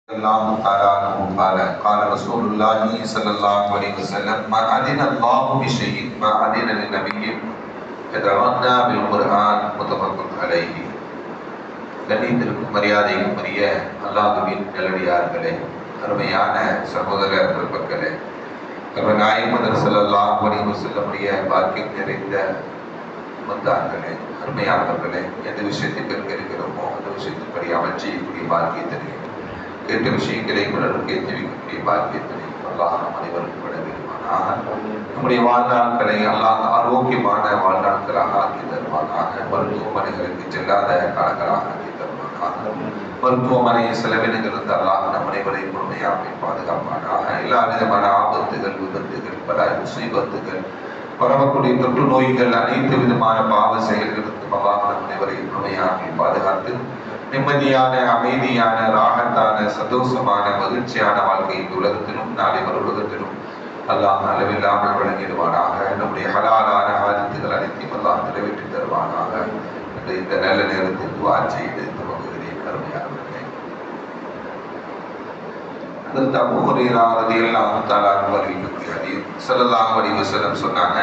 الله تعالى قال قال رسول الله صلى الله عليه وسلم ما أذن الله بشيء ما أذن للنبي يتغنى بالقرآن متفق عليه. கண்ணியத்திற்கும் மரியாதைக்கும் உரிய அல்லாஹ்வின் நல்லடியார்களே, அருமையான சகோதர பெருமக்களே, நாயகம் ஸல்லல்லாஹு அலைஹி வஸல்லமுடைய பாக்கியம் நிறைந்த வந்தார்களே, அருமையானவர்களே, எந்த விஷயத்தை பெற்றிருக்கிறோமோ அந்த விஷயத்தின்படி அமல் செய்யக்கூடிய பாக்கியத்தினை, கேட்ட விஷயங்களை உணர்வுக்கு ஏற்றி வைக்கக்கூடிய பாக்கியத்தினை அல்லாஹ் நம் அனைவருக்கும் விட வேண்டுமானாக. நம்முடைய வாழ்நாட்களை அல்லாஹ் ஆரோக்கியமான வாழ்நாட்களாக ஆக்கி தருவானாக. மருத்துவமனைகளுக்கு செல்லாத காலங்களாக ஆக்கி தருவானாக. மருத்துவமனை செலவினங்களுக்கு அல்லாஹ் நம் அனைவரையும் முழுமையாக பாதுகாப்பானாக. எல்லா விதமான ஆபத்துகள், விபத்துகள், பல முசீபத்துகள், பரவக்கூடிய தொற்று நோய்கள், அனைத்து விதமான பாவ செயல்களுக்கும் அல்லாஹ் நம் அனைவரையும் முழுமையாக பாதுகாத்து நிம்மதியான, அமைதியான, ராகத்தான, சந்தோஷமான, மகிழ்ச்சியான வாழ்க்கை உலகத்திலும் நாளை மறு உலகத்திலும் அல்லாஹ் அளவில்லாமல் வழங்கிடுவானாக. நம்முடைய ஹலாலான ஆதித்துகள் அனைத்தையும் அல்லாஹ் நிறைவேற்றி தருவானாக. இந்த நல்ல நேரத்தில் துஆ செய்து துவங்குகிறேன். அருமையானவர்களே, ஹஜ்ரத் அபூ ஹுரைரா ரலியல்லாஹு தஆலா அறிவிக்கக்கூடிய ஹதீஸ், ஸல்லல்லாஹு அலைஹி வஸல்லம் சொன்னாங்க,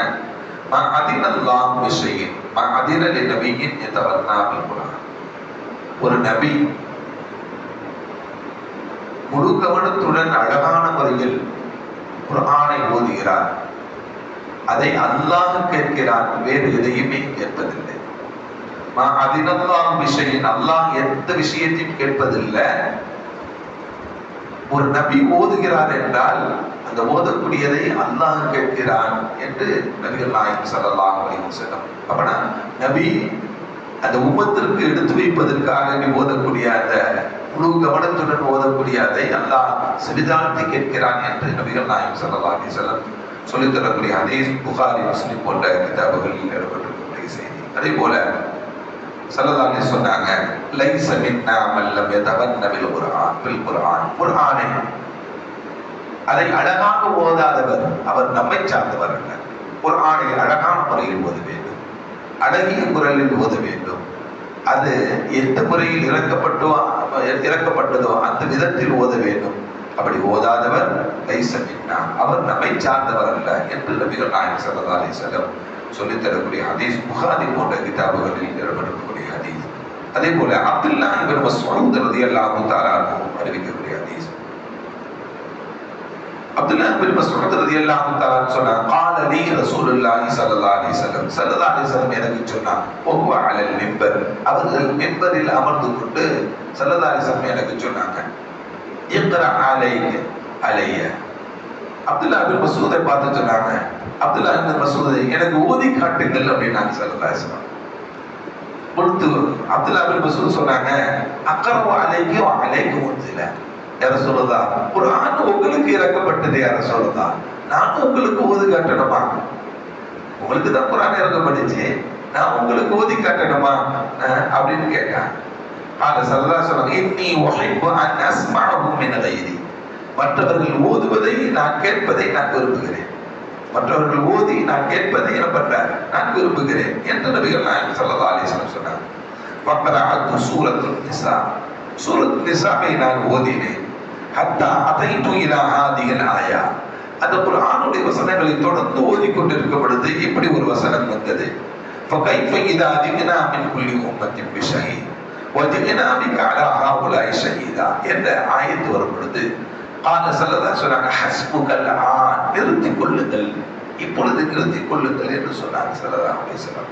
மா அதினல்லாஹு பிஷைஇன் மா அதின லிநபிய்யின் யதவன்னா பில் குர்ஆன். ஒரு நபி முழு கவனத்துடன் அழகான முறையில் குர்ஆனை ஓதுகிறார். அதை அல்லாஹ் கேட்கிறான், வேறு எதையுமே கேட்பதில்லை. அல்லாஹ் எந்த விஷயத்தையும் கேட்பதில்லை. ஒரு நபி ஓதுகிறார் என்றால் அந்த ஓதக்கூடியதை அல்லாஹ் கேட்கிறான் என்று நபிகள் நாயகம் ஸல்லல்லாஹு அலைஹி வஸல்லம். அப்படின்னா நபி அந்த உம்மத்திற்கு எடுத்து வைப்பதற்காக நீ ஓதக்கூடிய அந்த முழு கவனத்துடன் ஓதக்கூடிய அதை அல்லாஹ் செவிதாழ்த்தி கேட்கிறான் என்று நபிகள் நாயகம் ஸல்லல்லாஹு அலைஹி வஸல்லம் சொல்லித் தரக்கூடிய ஹதீஸ் புகாரி, முஸ்லிம் போன்ற கிதாபுகளில் இடம்பெற்றிருக்கக்கூடிய செய்தி. அதே போல ஸல்லல்லாஹு அலைஹி சொன்னாங்க, லைஸ மின்னா மன் லம் யதவன்ன பில் குர்ஆன். குர்ஆனை அதை அழகாக ஓதாதவர் அவர் நம்மை சார்ந்தவர் அல்ல. குர்ஆனை அழகான முறையில் ஓத வேண்டும், அழகிய குரலில் ஓத வேண்டும். அது எந்த முறையில் இறக்கப்பட்டதோ அந்த விதத்தில் ஓத வேண்டும். அப்படி ஓதாதவர் லைஸ மின்னா, அவர் நம்மை சார்ந்தவர் அல்ல என்று நபிகள் நாயகம் ஸல்லல்லாஹு அலைஹி வஸல்லம் சொல்லித் தரக்கூடிய ஹதீஸ் புகாரி போன்ற கிதாபுகளில் இடம்பெறக்கூடிய ஹதீஸ். அதே போல அப்துல்லாஹ் இப்னு மஸ்ஊத் ரலியல்லாஹு தஆலா அறிவிக்கக்கூடிய ஹதீஸ். அப்துல்லாஹ் இப்னு மஸ்ஊத் ரலியல்லாஹு தஆலா சொன்னார், قال لي رسول الله صلى الله عليه وسلم, ஸல்லல்லாஹு அலைஹி வஸல்லம் எனக்கு சொன்னார், وهو على المنبر, அவர்கள் மிம்பரில் அமர்ந்து கொண்டு ஸல்லல்லாஹு அலைஹி வஸல்லம் எனக்கு சொன்னாங்க, இக்ரா அலைய. அப்துல்லாஹ் இப்னு மஸ்ஊதை பார்த்து சொன்னாங்க, அப்துல்லாஹ் இப்னு மஸ்ஊதை எனக்கு ஓதி காட்டுங்கள் அப்படின்னாங்க ஸல்லல்லாஹு அலைஹி வஸல்லம். பொறுத்து அப்துல்லாஹ் இப்னு மஸ்ஊத் சொன்னாங்க, அக்ரவு அலைக்கி வ அலைக்கு உன்சில. யா ரசூலல்லாஹ், குர்ஆன் உங்களுக்கு இறக்கப்பட்டது யா ரசூலல்லாஹ், நான் உங்களுக்கு ஓதி காட்டணுமா? உங்களுக்கு தான் குர்ஆன் இறக்கப்பட்டுச்சு, நான் உங்களுக்கு ஓதி காட்டணுமா அப்படின்னு கேட்டான். ஸல்லல்லாஹு அலைஹி வஸல்லம், இன்னி உஹிப்பு அன் அஸ்மஅஹு மின் கைரி. மற்றவர்கள் ஓதுவதை நான் கேட்பதை நான் விரும்புகிறேன். மற்றவர்கள் ஓதி நான் கேட்பதை என்ன பண்றேன், நான் விரும்புகிறேன் என்று நபிகள் நாயகம் ஸல்லல்லாஹு அலைஹி வஸல்லம் சொன்னார். வக்ரஅத்து சூரத்துல் நிஸா, சூரத்துல் நிஸாவை நான் ஓதினேன். ஹத்தா அதைது இலா ஹாதிஹில் ஆயா, அந்த குர்ஆனுடைய வசனங்களை தொடர்ந்து ஓதிக்கொண்டிருக்கும் பொழுது இப்படி ஒரு வசனம் வந்தது, ஃபகைஃப இதா ஜினா மின் குல்லி உம்மத்தின் பிஷஹீத் வஜினா பிக அலா ஹாஉலாஇ ஷஹீதா என்ற ஆயத்து வரும் பொழுது கால ஸல்லல்லாஹு சொன்னாங்க, ஹஸ்புகல் ஆன், நிறுத்திக் கொள்ளுங்கள், இப்பொழுது நிறுத்திக் கொள்ளுங்கள் என்று சொன்னாங்க ஸல்லல்லாஹு அலைஹி வஸல்லம்.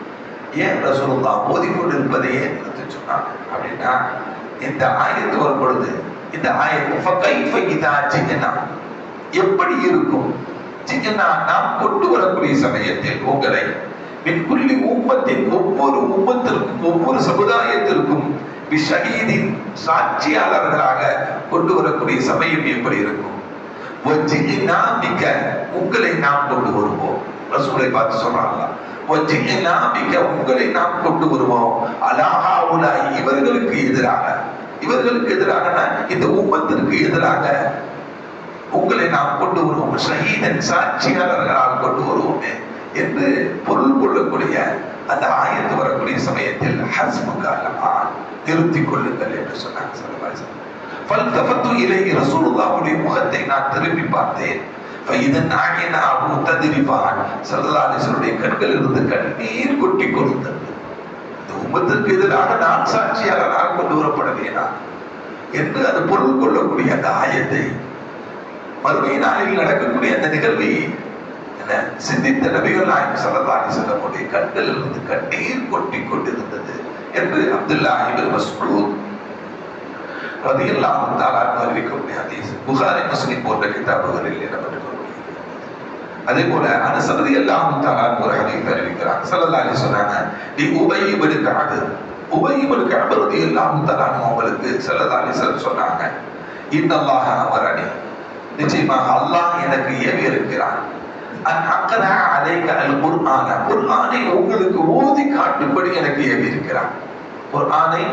ஏன் ரசூலுல்லாஹ் ஓதிக்கொண்டிருப்பதையே நிறுத்தி சொன்னாங்க அப்படின்னா, இந்த ஆயத்து வரும் பொழுது இந்த ஆயத்து ஃபகைஃப இதா ஜினா, எப்படி இருக்கும், ஜினா நாம் கொண்டு வரக்கூடிய சமயத்தில் உங்களை மின் குல்லி உம்மத்தின், ஒவ்வொரு உம்மத்திற்கும் ஒவ்வொரு சமுதாயத்திற்கும் பிஷஹீதின், சாட்சியாளர்களாக கொண்டு வரக்கூடிய சமயம் எப்படி இருக்கும். வஜினா பிக, உங்களை நாம் கொண்டு வருவோம். ரசூலை பார்த்து சொல்றாங்க, வஜினா பிக, உங்களை நாம் கொண்டு வருவோம். அலா ஹாஉலாஇ, இவர்களுக்கு எதிராக, இவர்களுக்கு எதிராக இந்த உம்மத்திற்கு எதிராக உங்களை நாம் கொண்டு வருவோம். ஷஹீதன், சாட்சியாளர்களாக கொண்டு வருவோமே என்று பொருள் கொள்ளக்கூடிய அந்த ஆயத்து வரக்கூடிய சமயத்தில் ஹஸ்புக அல் ஆன், நிறுத்திக் கொள்ளுங்கள் என்று சொன்னாங்க ஸல்லல்லாஹு அலைஹி வஸல்லம். فالتفت إليه رسول الله முகத்தை நான் திரும்பி பார்த்தேன். فإذا عيناه تذرفان ஸல்லல்லாஹு அலைஹி வஸல்லம் கண்களில் இருந்து கண்ணீர் கொட்டி கொண்டிருந்தது. இந்த உம்மத்திற்கு எதிராக நான் சாட்சியாளராக கொண்டு வரப்பட வேண்டாம் என்று அது பொருள் கொள்ளக்கூடிய அந்த ஆயத்தை, மறுமை நாளில் நடக்கக்கூடிய அந்த நிகழ்வை சிந்தித்த நபிகள் நாயகம் ஸல்லல்லாஹு அலைஹி வஸல்லம் கண்களில் இருந்து கண்ணீர் கொட்டி கொண்டிருந்தது என்று அப்துல்லாஹ் இப்னு மஸ்ஊத் ரலியல்லாஹு தஆலா அறிவிக்கக்கூடிய ஹதீஸ் புகாரி முஸ்லிம் போன்ற கிதாபுகளில் இடம்பெற்றுள்ளது. அதே போல அனஸ் ரலியல்லாஹு தஆலா ஒரு ஹதீஸ் அறிவிக்கிறார். ஸல்லல்லாஹு அலைஹி சொன்னாங்க, தி உபய் இப்னு கஅப், உபய் இப்னு கஅப் ரலியல்லாஹு தஆலா அவங்களுக்கு ஸல்லல்லாஹு அலைஹி வஸல்லம் சொன்னாங்க, இன்னல்லாஹ அமரனி, நிச்சயமாக அல்லாஹ் எனக்கு ஏவி இருக்கிறான், அன் அக்ரா அலைக அல் குர்ஆன, குர்ஆனை உங்களுக்கு ஓதி காட்டும்படி எனக்கு ஏவி இருக்கிறான், குர்ஆனை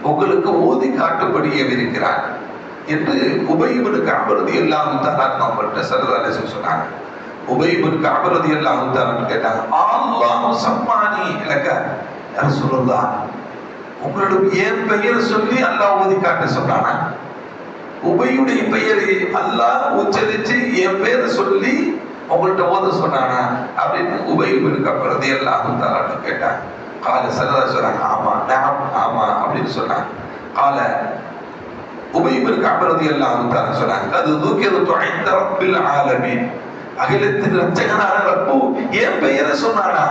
உங்களுக்கு ஓதி காட்டும்படி ஏவி இருக்கிறான் என்று உபய் இப்னு கஅப் ரலியல்லாஹு தஆலா அவங்கள்ட்ட ஸல்லல்லாஹு அலைஹி வஸல்லம் சொன்னாங்க. உபய் இப்னு கஅப் ரலியல்லாஹு தஆலா கேட்டாங்க, அல்லாஹ் சம்மானி லக யா ரசூலல்லாஹ், உங்களுடைய என் பெயரை சொல்லி அல்லாஹ் ஓதி காட்ட சொன்னானா? உபையுடைய பெயரை அல்லாஹ் உச்சரிச்சு என் பெயரை சொல்லி உங்கள்கிட்ட ஓத சொன்னானா அப்படின்னு உபய் இப்னு கஅப் ரலியல்லாஹு தஆலா கேட்டாங்க. கால ஸல்லல்லாஹு சொன்னாங்க, ஆமா நஅம் ஆமா அப்படின்னு சொன்னாங்க. கால உபய் இப்னு கஅப் ரலியல்லாஹு தஆலா சொன்னாங்க, அது துக்கிரது இன்த ரப்பில் ஆலமீன், அகிலத்தின் ரட்சகனான ரப்பு என் பெயரை சொன்னானா,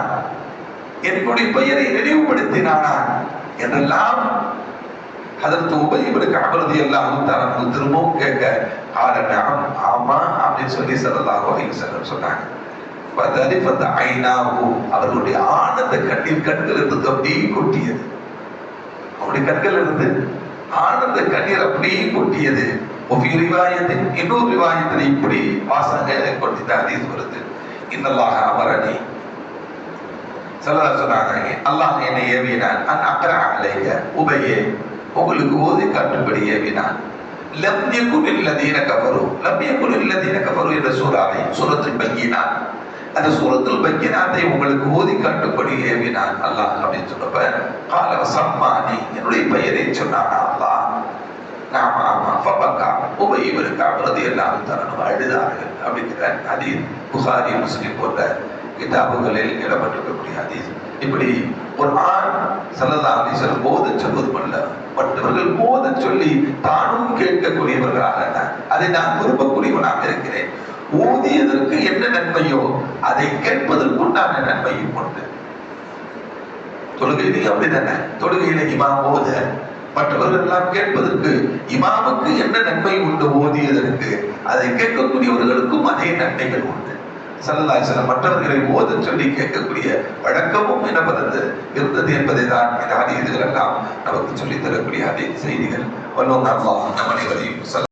என்னுடைய பெயரை நினைவுபடுத்தினானா என்றெல்லாம் ஹதரத் உபய் இப்னு கஅப் ரலியல்லாஹு தஆலா திரும்பவும் கேட்க, கால நஅம் ஆமா அப்படின்னு சொல்லி ஸல்லல்லாஹு அலைஹி வஸல்லம் சொன்னாங்க. ஃபதரிஃபத் ஐனாஹு, அவருடைய ஆனந்த கண்ணீர் கண்கள் இருந்து அப்படியே கொட்டியது, அவருடைய கண்கள் இருந்து ஆனந்த கண்ணீர் அப்படியே கொட்டியது. ஒஃபி ரிவாயத்தின் இன்னொரு ரிவாயத்தில் இப்படி வாசக கொட்டித்த ஹதீஸ் வருது, இன்னல்லாஹ அமரனி, ஸல்லல்லாஹு சொன்னாங்க, அல்லாஹ் என்னை ஏவினான், அன் அக்ரா அலைக, உபையே உங்களுக்கு ஓதி காட்டும்படி ஏவினான். லம் யகுனில் லதீன கஃபரு, லம் யகுனில் லதீன கஃபரு என்ற சூராவை சூரத்துல் பையினா, அந்த சூரத்துல் பையினாத்தை உங்களுக்கு ஓதி காட்டும்படி ஏவினான் அல்லாஹ் அப்படின்னு சொன்னப்ப, கால சம்மானி, என்னுடைய பெயரை சொன்னானா அல்லாஹ். நாம ஆமா ஃபபக்கா, உபய் இப்னு கஅப் ரலியல்லாஹு தஆலா அழுதார்கள் அப்படிங்கிற ஹதீஸ் புகாரி முஸ்லிம் போன்ற கிதாபுகளில் இடம்பெற்றிருக்கக்கூடிய ஹதீஸ். இப்படி குர்ஆன் ஸல்லல்லாஹு அலைஹி வஸல்லம் ஓதச் சொல்வதுமல்ல, மற்றவர்கள் ஓதச் சொல்லி தானும் கேட்கக்கூடியவர்களாக அதை நான் விரும்பக்கூடியவனாக இருக்கிறேன். ஓதியதற்கு என்ன நன்மையோ அதை கேட்பதற்குண்டான நன்மையும் உண்டு. தொழுகையிலே அப்படித்தானே, தொழுகையில இமாம் ஓத மற்றவர்கள் எல்லாம் கேட்பதற்கு இமாமுக்கு என்ன நன்மை உண்டு, ஓதியதற்கு அதை கேட்கக்கூடியவர்களுக்கும் அதே நன்மைகள் உண்டு. ஸல்லல்லாஹு அலைஹி வஸல்லம் மற்றவர்களை ஓத சொல்லி கேட்கக்கூடிய வழக்கமும் இருந்தது என்பதை தான் இந்த ஹதீஸ்கள் எல்லாம் நமக்கு சொல்லித் தரக்கூடிய அதே செய்திகள். வல்லல்லாஹு அல்லாஹ் நம் அனைவரையும்